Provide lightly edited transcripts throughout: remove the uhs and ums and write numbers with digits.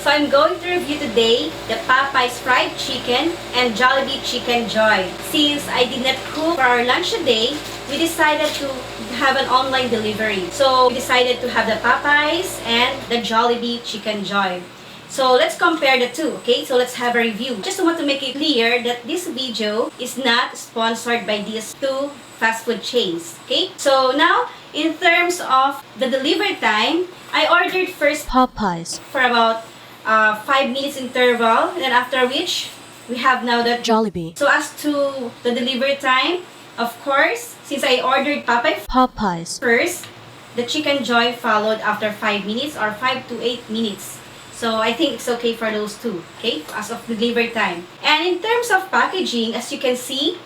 So I'm going to review today the Popeyes fried chicken and Jollibee chicken joy. Since I did not cook for our lunch today, we decided to have an online delivery. So we decided to have the Popeyes and the Jollibee chicken joy. So let's compare the two, okay? So let's have a review. Just want to make it clear that this video is not sponsored by these two fast food chains, okay? So now, in terms of the delivery time, I ordered first Popeyes for about 5 minutes interval, and then after which we have now the Jollibee. So as to the delivery time, of course, since I ordered Popeyes first, the chicken joy followed after 5 minutes or 5 to 8 minutes. So I think it's okay for those two, okay, as of delivery time. And in terms of packaging, as you can see,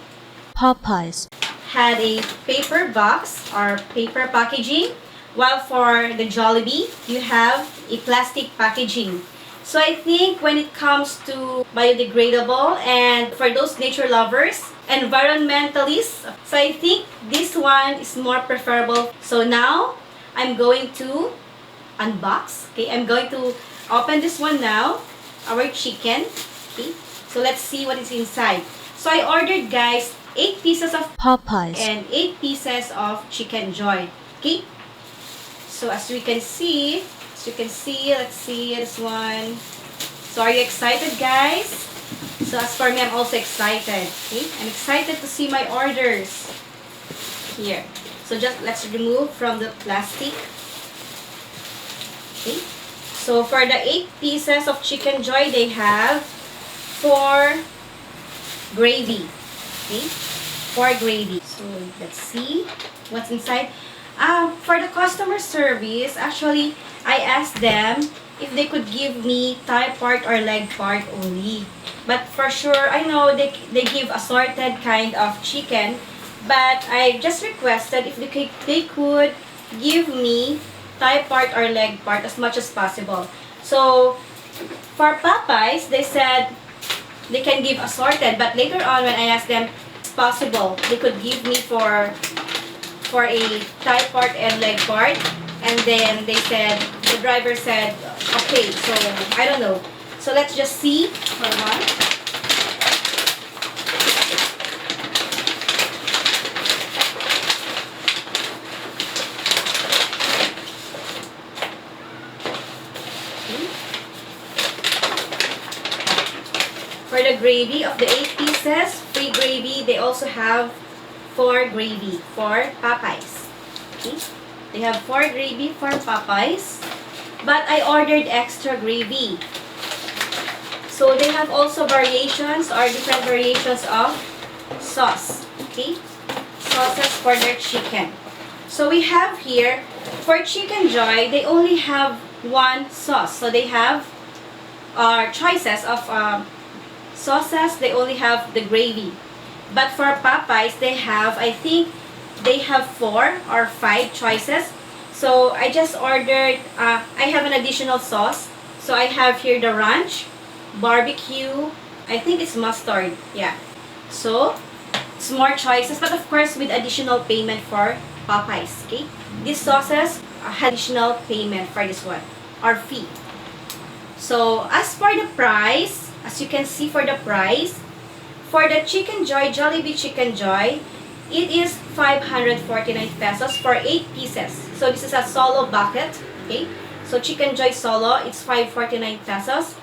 Popeyes had a paper box or paper packaging, while for the Jollibee, you have a plastic packaging. So I think when it comes to biodegradable and for those nature lovers, environmentalists, so I think this one is more preferable. So now, I'm going to unbox, okay, I'm going to open this one now, our chicken, okay, so let's see what is inside. So I ordered, guys, 8 pieces of Popeyes and 8 pieces of chicken joy, okay. So as you can see, let's see this one. So are you excited, guys? So as for me, I'm also excited, okay. I'm excited to see my orders here. So just let's remove from the plastic, okay. So for the 8 pieces of chicken joy, they have 4 gravy. Okay? 4 gravy. So let's see what's inside. For the customer service, actually, I asked them if they could give me thigh part or leg part only. But for sure, I know they give assorted kind of chicken. But I just requested if they could give me thigh part or leg part as much as possible. So, for Popeyes, they said they can give assorted, but later on when I asked them if possible, they could give me for a thigh part and leg part, and then they said, the driver said, okay, so I don't know. So let's just see for one. For the gravy of the 8 pieces, free gravy, they also have 4 gravy for Popeyes. Okay? They have 4 gravy for Popeyes, but I ordered extra gravy. So they have also variations or different variations of sauce. Okay? Sauces for their chicken. So we have here, for Chicken Joy, they only have one sauce. So they have choices of sauces, they only have the gravy. But for Popeyes, they have, I think, they have 4 or 5 choices. So I just ordered, I have an additional sauce. So I have here the ranch, barbecue, I think it's mustard, yeah. So, it's more choices, but of course with additional payment for Popeyes, okay? These sauces, additional payment for this one, or fee. So, as for the price, as you can see for the price, for the Chicken Joy, Jollibee Chicken Joy, it is 549 pesos for 8 pieces. So this is a solo bucket, okay? So Chicken Joy solo, it's 549 pesos.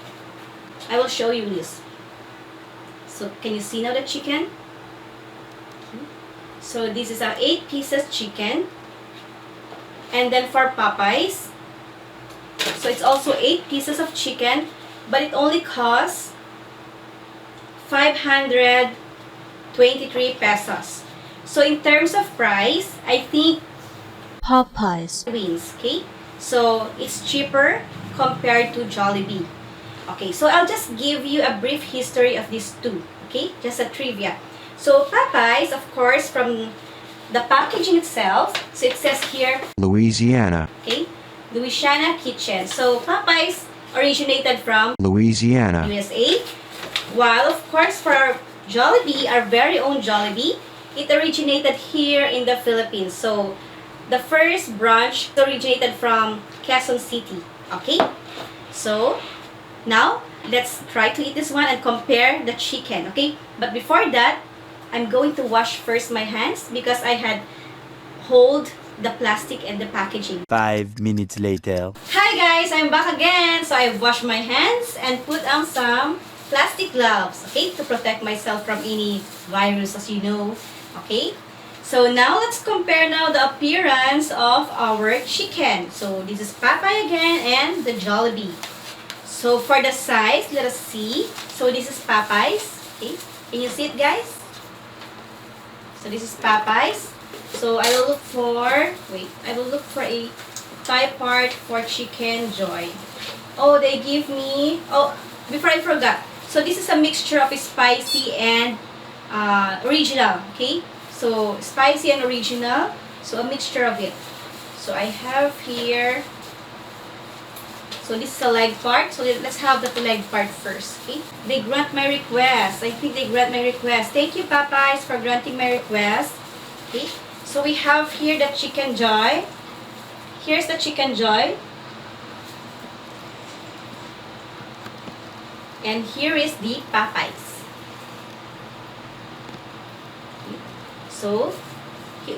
I will show you this. So can you see now the chicken? Okay. So this is a 8 pieces chicken. And then for Popeyes, so it's also 8 pieces of chicken, but it only costs 523 pesos. So in terms of price, I think Popeyes wins, okay? So it's cheaper compared to Jollibee. Okay, so I'll just give you a brief history of these two, okay? Just a trivia. So Popeyes, of course, from the packaging itself, so it says here, Louisiana, okay? Louisiana Kitchen. So Popeyes originated from Louisiana, USA, while of course for our Jollibee, our very own Jollibee, it originated here in the Philippines. So the first branch originated from Quezon City. Okay? So Now, let's try to eat this one and compare the chicken, okay? But before that, I'm going to wash first my hands because I had hold the plastic and the packaging. 5 minutes later. Hi guys, I'm back again. So I've washed my hands and put on some plastic gloves, okay, to protect myself from any virus, as you know, okay? So now let's compare now the appearance of our chicken. So this is Popeye again and the Jollibee. So for the size, let us see. So this is Popeyes, okay? Can you see it, guys? So this is Popeyes. So I will look for, I will look for a Thai part for Chicken Joy. Oh, they give me, before I forgot. So this is a mixture of spicy and original, okay? So spicy and original, so a mixture of it. So I have here, so this is the leg part. So let's have the leg part first, okay? They grant my request. I think they grant my request. Thank you, Popeyes, for granting my request. Okay? So we have here the Chicken Joy. Here's the Chicken Joy. And here is the Popeyes. Okay. So,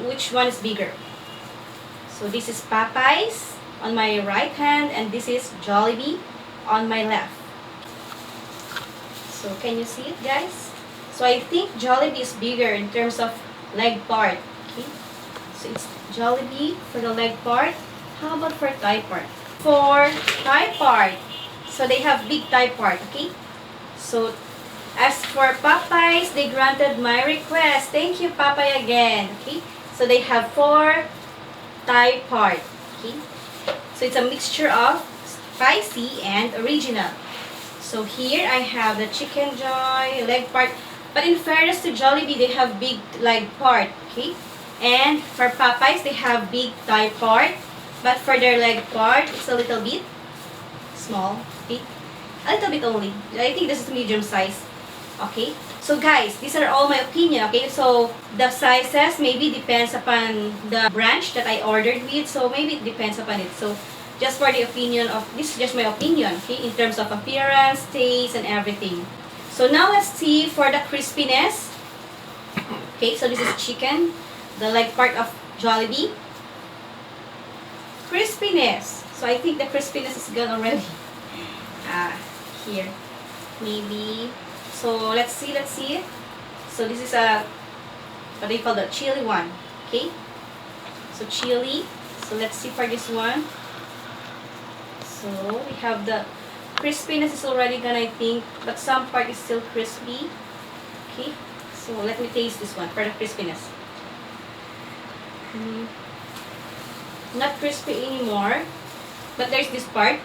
which one is bigger? So this is Popeyes on my right hand and this is Jollibee on my left. So can you see it, guys? So I think Jollibee is bigger in terms of leg part. Okay. So it's Jollibee for the leg part. How about for thigh part? For thigh part, so they have big thigh part, okay? So as for Popeyes, they granted my request. Thank you, Popeye, again. Okay. So they have 4 thigh part. Okay. So it's a mixture of spicy and original. So here I have the Chicken Joy leg part. But in fairness to Jollibee, they have big leg part. Okay. And for Popeyes, they have big thigh part. But for their leg part, it's a little bit small. Okay. A little bit only. I think this is medium size. Okay. So guys, these are all my opinion. Okay. So the sizes maybe depends upon the branch that I ordered with. So maybe it depends upon it. So just for the opinion of, this is just my opinion. Okay. In terms of appearance, taste, and everything. So now let's see for the crispiness. Okay. So this is chicken. The leg part of Jollibee. Crispiness. So I think the crispiness is gone already. Here. Maybe. So let's see. So this is a, what they call the chili one. Okay. So chili. So let's see for this one. So we have the crispiness is already gone, I think, but some part is still crispy. Okay. So let me taste this one for the crispiness. Not crispy anymore, but there's this part.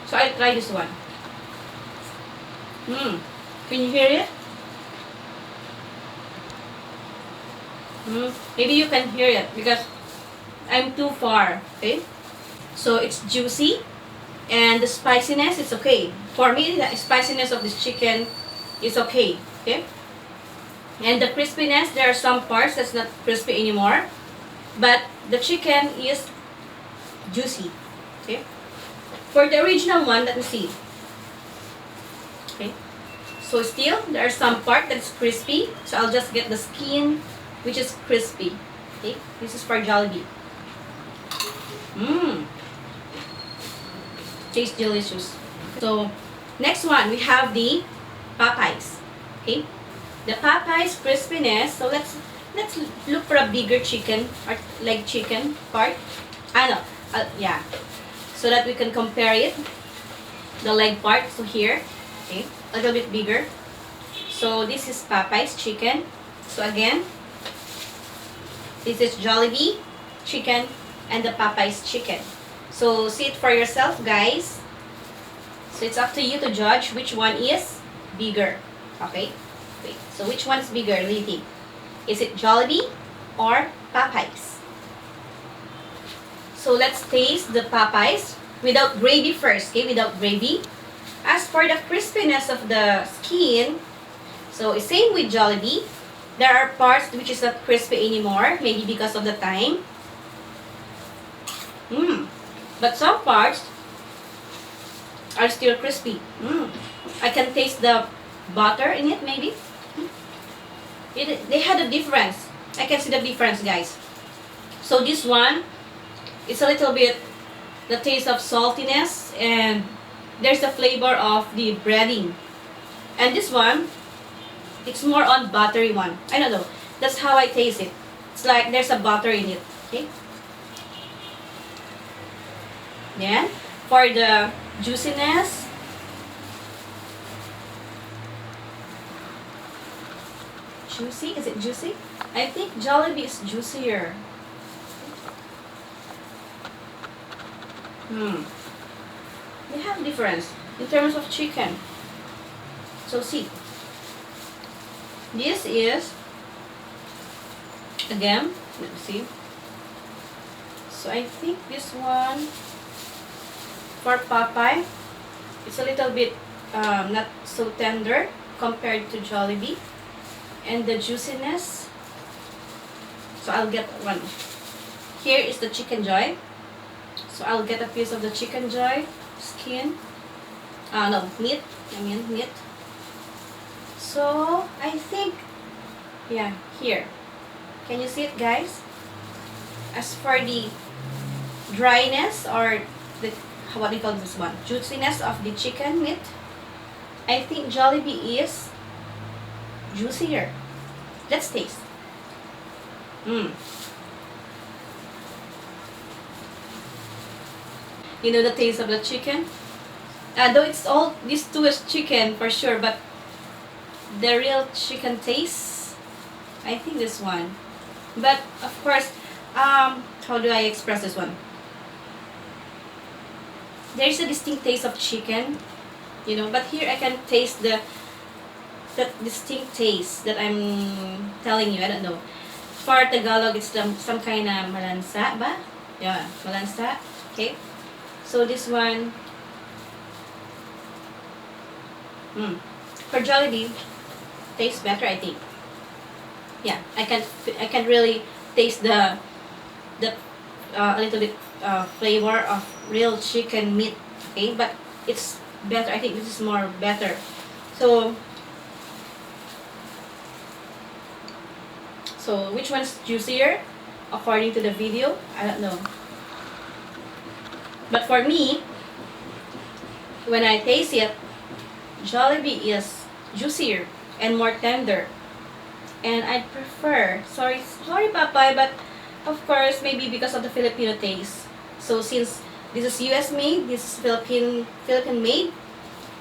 So I'll try this one. Can you hear it? Maybe you can hear it because I'm too far. Okay. So it's juicy and the spiciness is okay. For me, the spiciness of this chicken is okay. Okay. And the crispiness, there are some parts that's not crispy anymore. But the chicken is juicy. Okay. For the original one, let me see. Okay. So still, there are some part that's crispy. So I'll just get the skin, which is crispy. Okay. This is for Jollibee. Tastes delicious. So, next one, we have the Popeyes. Okay. The Popeyes crispiness. So let's look for a bigger chicken or leg chicken part. Yeah. So that we can compare it. The leg part. So here, okay, a little bit bigger. So this is Popeyes chicken. So again, this is Jollibee chicken and the Popeyes chicken. So see it for yourself, guys. So it's up to you to judge which one is bigger. Okay. Wait, so which one is bigger, Lady? Is it Jollibee or Popeyes? So let's taste the Popeyes without gravy first, okay? Without gravy. As for the crispiness of the skin, so same with Jollibee. There are parts which is not crispy anymore, maybe because of the time. But some parts are still crispy. I can taste the butter in it, maybe. They had a difference. I can see the difference, guys. So this one, it's a little bit the taste of saltiness, and there's the flavor of the breading. And this one, it's more on buttery one. I don't know. That's how I taste it. It's like there's a butter in it. Okay. Then for the juiciness, juicy? Is it juicy? I think Jollibee is juicier. They have difference in terms of chicken. So see, this is again. Let me see. So I think this one for Popeye, it's a little bit not so tender compared to Jollibee, and the juiciness. So I'll get one. Here is the chicken joy. So I'll get a piece of the chicken joy skin. No, meat. I mean meat. So I think, yeah, here. Can you see it, guys? As for the dryness or the, what do you call this one? Juiciness of the chicken meat, I think Jollibee is juicier. Let's taste. You know the taste of the chicken? Though it's all, these two is chicken for sure, but the real chicken taste, I think this one. But of course, how do I express this one? There's a distinct taste of chicken, you know, but here I can taste that distinct taste that I'm telling you. I don't know. For Tagalog, it's some kind of malansa ba? Yeah, malansa. Okay. So this one, for Jollibee, tastes better, I think. Yeah, I can really taste the a little bit flavor of real chicken meat. Okay, but it's better. I think this is more better. So which one's juicier according to the video? I don't know. But for me, when I taste it, Jollibee is juicier and more tender. And I prefer, sorry Popeye, but of course maybe because of the Filipino taste. So since this is US made, this is Philippine made,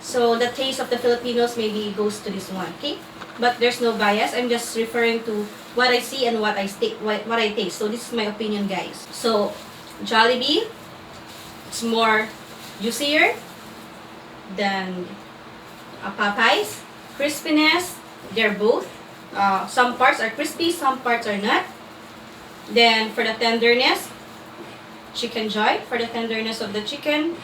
so the taste of the Filipinos maybe goes to this one, okay? But there's no bias. I'm just referring to what I see and what I taste. So this is my opinion, guys. So Jollibee, it's more juicier than Popeyes. Crispiness, they're both. Some parts are crispy, some parts are not. Then for the tenderness, Chicken Joy for the tenderness of the chicken.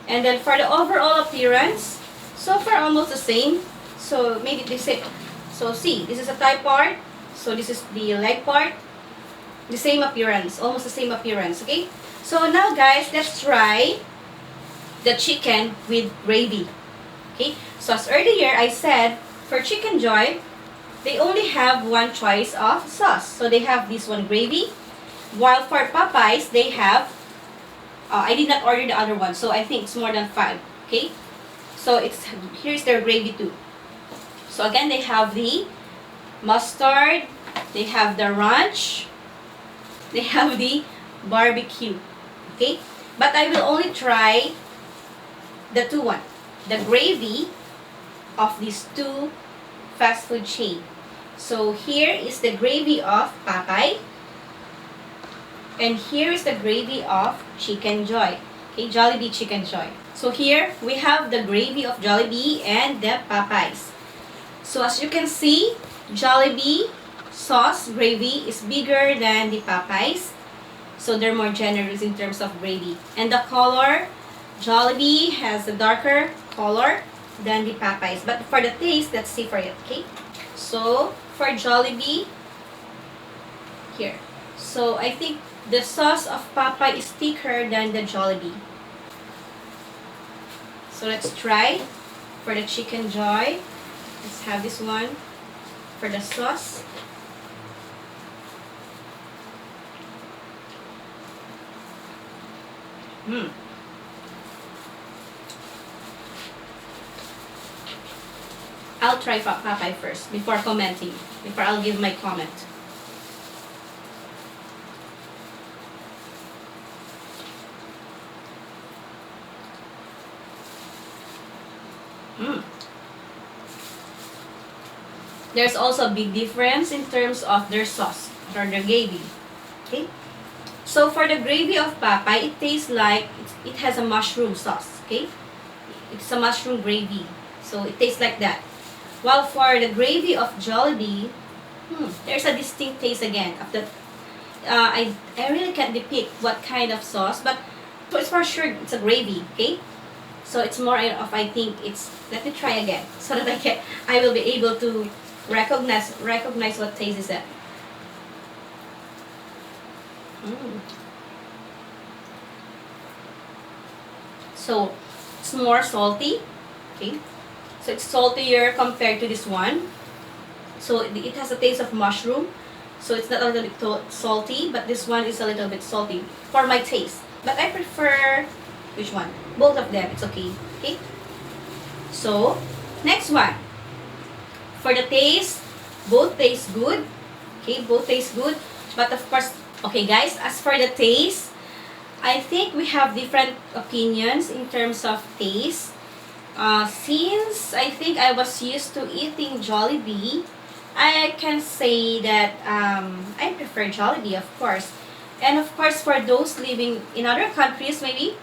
And then for the overall appearance, so far almost the same. So maybe they say, so see, this is a thigh part. So this is the leg part. The same appearance, almost the same appearance, okay? So now guys, let's try the chicken with gravy. Okay? So as earlier I said, for Chicken Joy, they only have one choice of sauce. So they have this one gravy. While for Popeyes, they have, I did not order the other one, so I think it's more than 5. Okay? So here's their gravy too. So again, they have the mustard, they have the ranch, they have the barbecue. Okay? But I will only try the the gravy of these two fast food chain. So here is the gravy of Popeye, and here is the gravy of Chicken Joy. Okay, Jollibee Chicken Joy. So here we have the gravy of Jollibee and the Popeyes. So as you can see, Jollibee sauce gravy is bigger than the Popeyes. So they're more generous in terms of gravy. And the color, Jollibee has a darker color than the Popeyes. But for the taste, let's see for it, okay? So for Jollibee, here. So I think the sauce of Popeye is thicker than the Jollibee. So let's try for the chicken joy. Let's have this one for the sauce. I'll try Popeye first before commenting, before I'll give my comment. There's also a big difference in terms of their sauce or their gravy. Okay, so for the gravy of Popeye, it tastes like it has a mushroom sauce. Okay, it's a mushroom gravy, so it tastes like that. While for the gravy of Jollibee, there's a distinct taste again of the. I really can't depict what kind of sauce, but it's for sure it's a gravy. Okay, so it's more of, I think it's. Let me try again so that I will be able to recognize what taste is that. So it's more salty. Okay, so it's saltier compared to this one. So it has a taste of mushroom. So it's not a little bit salty, but this one is a little bit salty for my taste. But I prefer which one? Both of them. It's okay. Okay. So next one. For the taste, both taste good. Okay, both taste good. But of course, okay guys, as for the taste, I think we have different opinions in terms of taste. Since I think I was used to eating Jollibee, I can say that I prefer Jollibee, of course. And of course, for those living in other countries, maybe,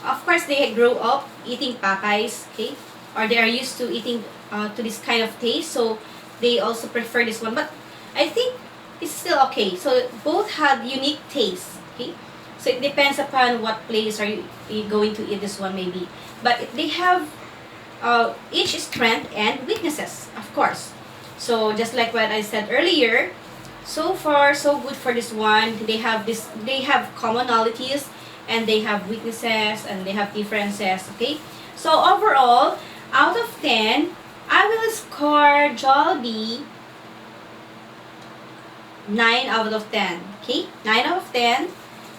of course, they grow up eating Popeyes, okay? Or they are used to eating to this kind of taste, so they also prefer this one. But I think it's still okay. So both have unique tastes, okay? So it depends upon what place are you going to eat this one, maybe. But they have each strength and weaknesses, of course. So just like what I said earlier, so far so good for this one. They have commonalities and they have weaknesses and they have differences, okay? So overall, out of 10, I will score Jollibee 9 out of 10, okay? 9 out of 10.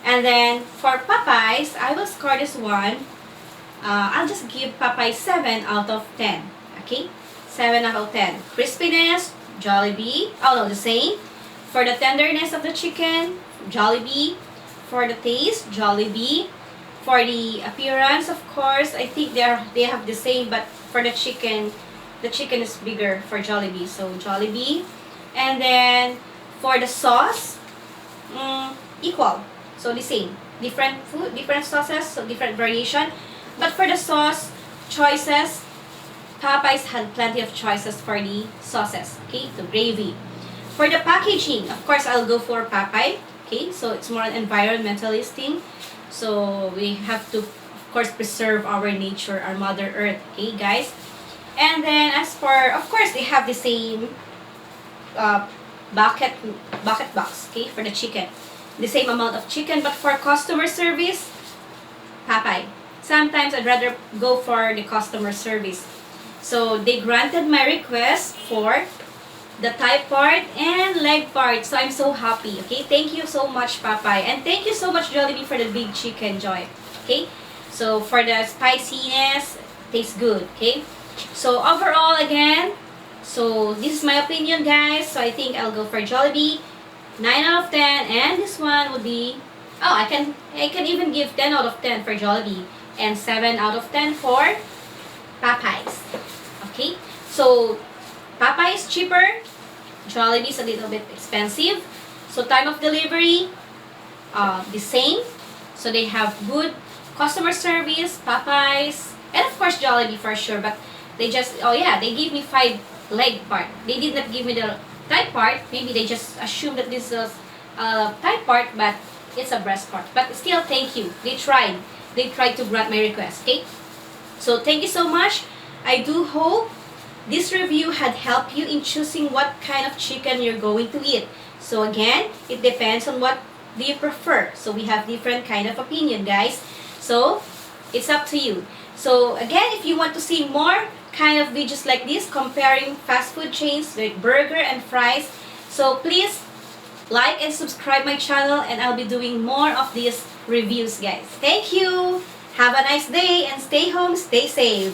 And then for Popeyes, I will score this one. I'll just give Popeyes 7 out of 10, okay? 7 out of 10. Crispiness, Jollibee. Oh no, the same. For the tenderness of the chicken, Jollibee. For the taste, Jollibee. For the appearance, of course, I think they have the same, but for the chicken is bigger for Jollibee, so Jollibee. And then for the sauce, equal, so the same. Different food, different sauces, so different variation. But for the sauce choices, Popeyes had plenty of choices for the sauces, okay, the gravy. For the packaging, of course, I'll go for Popeye, okay, so it's more an environmentalist thing. So we have to, of course, preserve our nature, our Mother Earth, okay, guys. And then as for, of course, they have the same bucket box, okay, for the chicken. The same amount of chicken, but for customer service, Popeye. Sometimes I'd rather go for the customer service. So they granted my request for the thigh part and leg part. So I'm so happy. Okay, thank you so much, Popeye, and thank you so much, Jollibee, for the big chicken joy. Okay, so for the spiciness, tastes good. Okay, so overall again, so this is my opinion, guys. So I think I'll go for Jollibee 9 out of 10, and this one would be, oh, I can even give 10 out of 10 for Jollibee and 7 out of 10 for Popeyes. Okay, so Popeye is cheaper, Jollibee is a little bit expensive. So time of delivery, the same. So they have good customer service, Popeyes, and of course Jollibee for sure. But they just, oh yeah, they gave me 5 leg part. They did not give me the thigh part. Maybe they just assumed that this is a thigh part, but it's a breast part. But still, thank you. They tried. They tried to grant my request. Okay. So thank you so much. I do hope this review had helped you in choosing what kind of chicken you're going to eat. So again, it depends on what do you prefer. So we have different kind of opinion, guys. So it's up to you. So again, if you want to see more kind of videos like this comparing fast food chains like burger and fries, so please like and subscribe my channel, and I'll be doing more of these reviews, guys. Thank you. Have a nice day and stay home, stay safe.